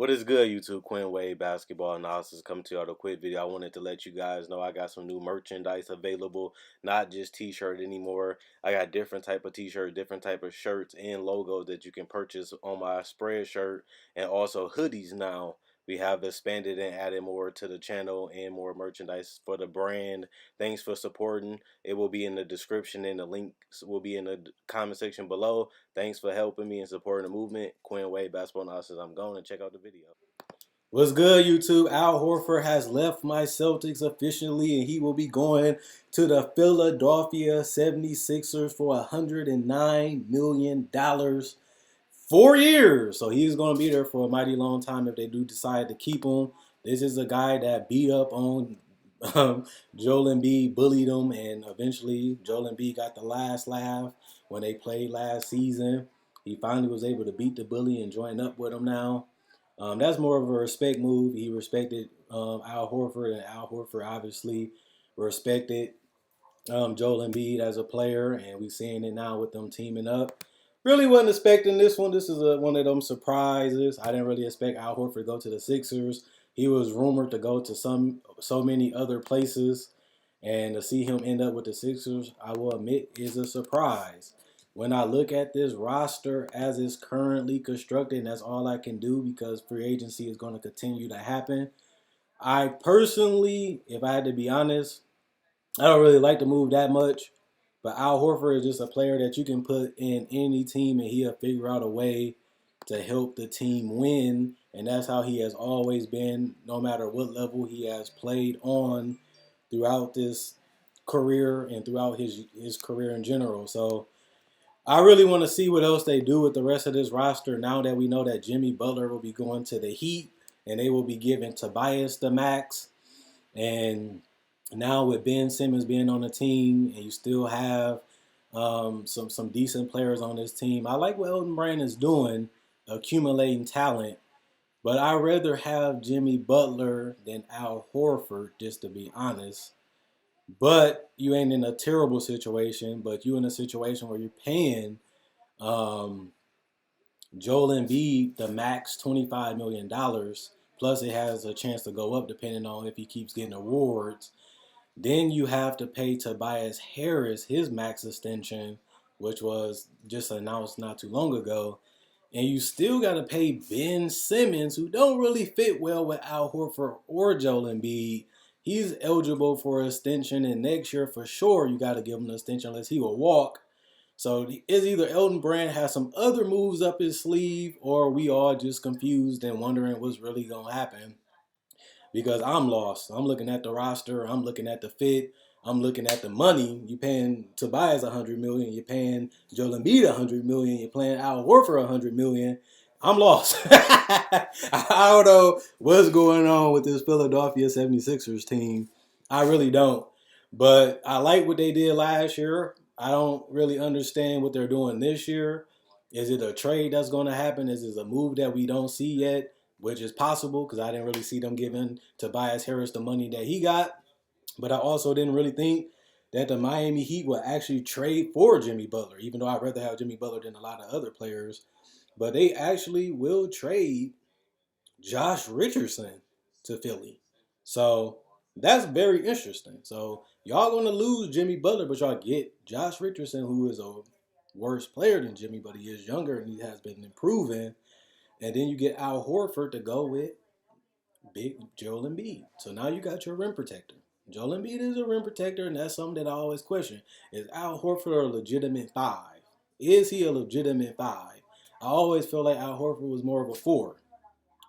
What is good, YouTube? Quinn Wade Basketball Analysis coming to y'all with a quick video. I wanted to let you guys know I got some new merchandise available, not just t-shirt anymore. I got different type of t-shirt, different type of shirts and logos that you can purchase on my spread shirt, and also hoodies now. We have expanded and added more to the channel and more merchandise for the brand. Thanks for supporting. It will be in the description and the links will be in the comment section below. Thanks for helping me and supporting the movement. Quinn Wade Basketball Analysis. I'm going to check out the video. What's good, YouTube? Al Horford has left my Celtics officially, and he will be going to the Philadelphia 76ers for $109 million. 4 years. So he's going to be there for a mighty long time if they do decide to keep him. This is a guy that beat up on Joel Embiid, bullied him, and eventually Joel Embiid got the last laugh when they played last season. He finally was able to beat the bully and join up with him now. That's more of a respect move. He respected Al Horford, and Al Horford obviously respected Joel Embiid as a player, and we're seeing it now with them teaming up. Really wasn't expecting this one. This is one of them surprises. I didn't really expect Al Horford to go to the Sixers. He was rumored to go to so many other places, and to see him end up with the Sixers, I will admit, is a surprise. When I look at this roster as it's currently constructed, and that's all I can do because free agency is going to continue to happen. I personally, if I had to be honest, I don't really like the move that much. But Al Horford is just a player that you can put in any team and he'll figure out a way to help the team win. And that's how he has always been, no matter what level he has played on throughout this career and throughout his career in general. So I really want to see what else they do with the rest of this roster now that we know that Jimmy Butler will be going to the Heat and they will be giving Tobias the max. And now with Ben Simmons being on the team, and you still have some decent players on this team, I like what Elton Brand is doing, accumulating talent. But I'd rather have Jimmy Butler than Al Horford, just to be honest. But you ain't in a terrible situation, but you in a situation where you're paying um, Joel Embiid the max $25 million. Plus, it has a chance to go up depending on if he keeps getting awards. Then you have to pay Tobias Harris his max extension, which was just announced not too long ago. And you still got to pay Ben Simmons, who don't really fit well with Al Horford or Joel Embiid. He's eligible for an extension, and next year for sure you got to give him an extension unless he will walk. So it's either Elton Brand has some other moves up his sleeve, or we all just confused and wondering what's really going to happen because I'm lost. I'm looking at the roster. I'm looking at the fit. I'm looking at the money. You're paying Tobias $100 million. You're paying Joel Embiid $100 million. You're paying Al Horford $100 million. I'm lost. I don't know what's going on with this Philadelphia 76ers team. I really don't. But I like what they did last year. I don't really understand what they're doing this year. Is it a trade that's going to happen? Is it a move that we don't see yet? Which is possible because I didn't really see them giving Tobias Harris the money that he got. But I also didn't really think that the Miami Heat would actually trade for Jimmy Butler, even though I'd rather have Jimmy Butler than a lot of other players. But they actually will trade Josh Richardson to Philly. So that's very interesting. So y'all going to lose Jimmy Butler, but y'all get Josh Richardson, who is a worse player than Jimmy, but he is younger and he has been improving. And then you get Al Horford to go with big Joel Embiid. So now you got your rim protector. Joel Embiid is a rim protector, and that's something that I always question. Is Al Horford a legitimate 5? Is he a legitimate 5? I always feel like Al Horford was more of a 4.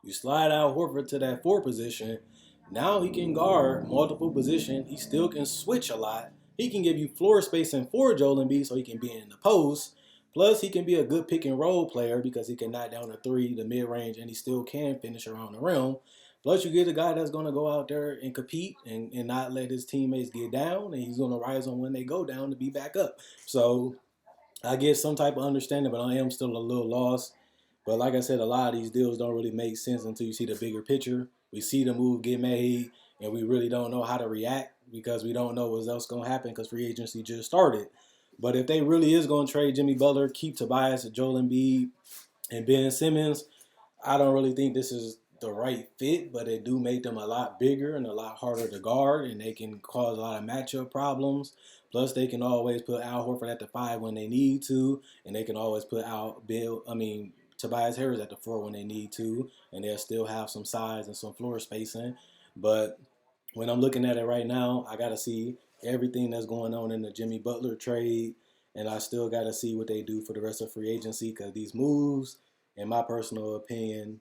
You slide Al Horford to that 4 position. Now he can guard multiple positions. He still can switch a lot. He can give you floor spacing for Joel Embiid so he can be in the post. Plus, he can be a good pick and roll player because he can knock down the 3, the mid range, and he still can finish around the rim. Plus, you get a guy that's going to go out there and compete and not let his teammates get down, and he's going to rise on when they go down to be back up. So I get some type of understanding, but I am still a little lost. But like I said, a lot of these deals don't really make sense until you see the bigger picture. We see the move get made, and we really don't know how to react because we don't know what else going to happen because free agency just started. But if they really is going to trade Jimmy Butler, keep Tobias, Joel Embiid, and Ben Simmons, I don't really think this is the right fit, but it do make them a lot bigger and a lot harder to guard, and they can cause a lot of matchup problems. Plus, they can always put Al Horford at the 5 when they need to, and they can always put Tobias Harris at the 4 when they need to, and they'll still have some size and some floor spacing. But when I'm looking at it right now, I got to see everything that's going on in the Jimmy Butler trade, and I still got to see what they do for the rest of free agency, because these moves, in my personal opinion,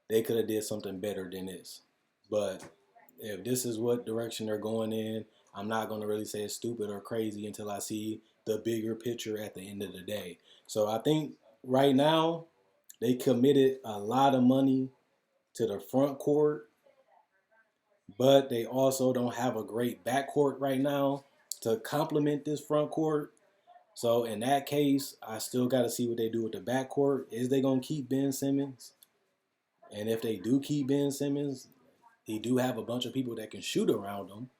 they could have did something better than this. But if this is what direction they're going in, I'm not going to really say it's stupid or crazy until I see the bigger picture at the end of the day. So I think right now they committed a lot of money to the front court, but they also don't have a great backcourt right now to complement this front court. So in that case, I still got to see what they do with the backcourt. Is they going to keep Ben Simmons? And if they do keep Ben Simmons, he do have a bunch of people that can shoot around him.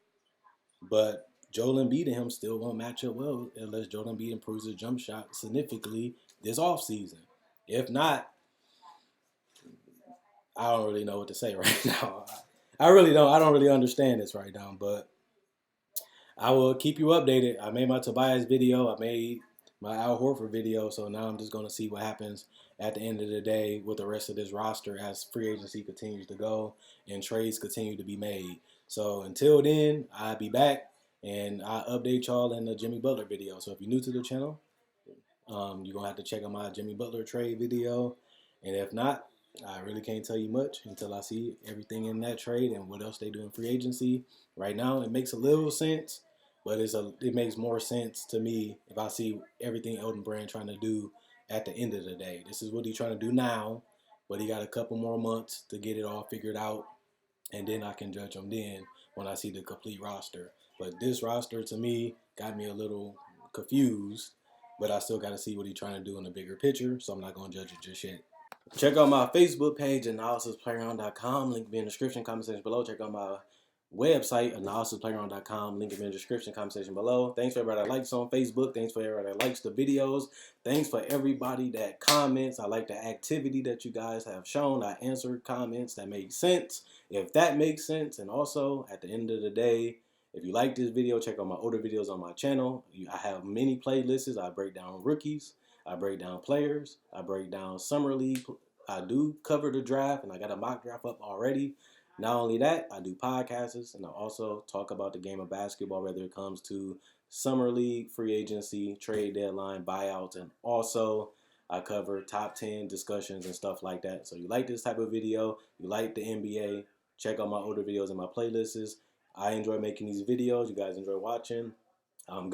But Joel Embiid and him still won't match up well unless Joel Embiid improves his jump shot significantly this offseason. If not, I don't really know what to say right now. I really don't. I don't really understand this right now, but I will keep you updated. I made my Tobias video. I made my Al Horford video. So now I'm just going to see what happens at the end of the day with the rest of this roster as free agency continues to go and trades continue to be made. So until then, I'll be back and I'll update y'all in the Jimmy Butler video. So if you're new to the channel, you're going to have to check out my Jimmy Butler trade video. And if not, I really can't tell you much until I see everything in that trade and what else they do in free agency. Right now, it makes a little sense, but it makes more sense to me if I see everything Elton Brand trying to do at the end of the day. This is what he's trying to do now, but he got a couple more months to get it all figured out, and then I can judge him then when I see the complete roster. But this roster, to me, got me a little confused, but I still got to see what he's trying to do in the bigger picture, so I'm not going to judge it just yet. Check out my Facebook page, analysisplayground.com. Link in the description, comment section below. Check out my website, analysisplayground.com. Link in the description, comment section below. Thanks for everybody that likes on Facebook. Thanks for everybody that likes the videos. Thanks for everybody that comments. I like the activity that you guys have shown. I answered comments that make sense, if that makes sense. And also, at the end of the day, if you like this video, check out my older videos on my channel. I have many playlists. I break down rookies. I break down players. I break down summer league. I do cover the draft, and I got a mock draft up already. Not only that, I do podcasts, and I also talk about the game of basketball, whether it comes to summer league, free agency, trade deadline, buyouts, and also I cover top 10 discussions and stuff like that. So you like this type of video, you like the NBA, check out my older videos and my playlists. I enjoy making these videos. You guys enjoy watching. I'm gone.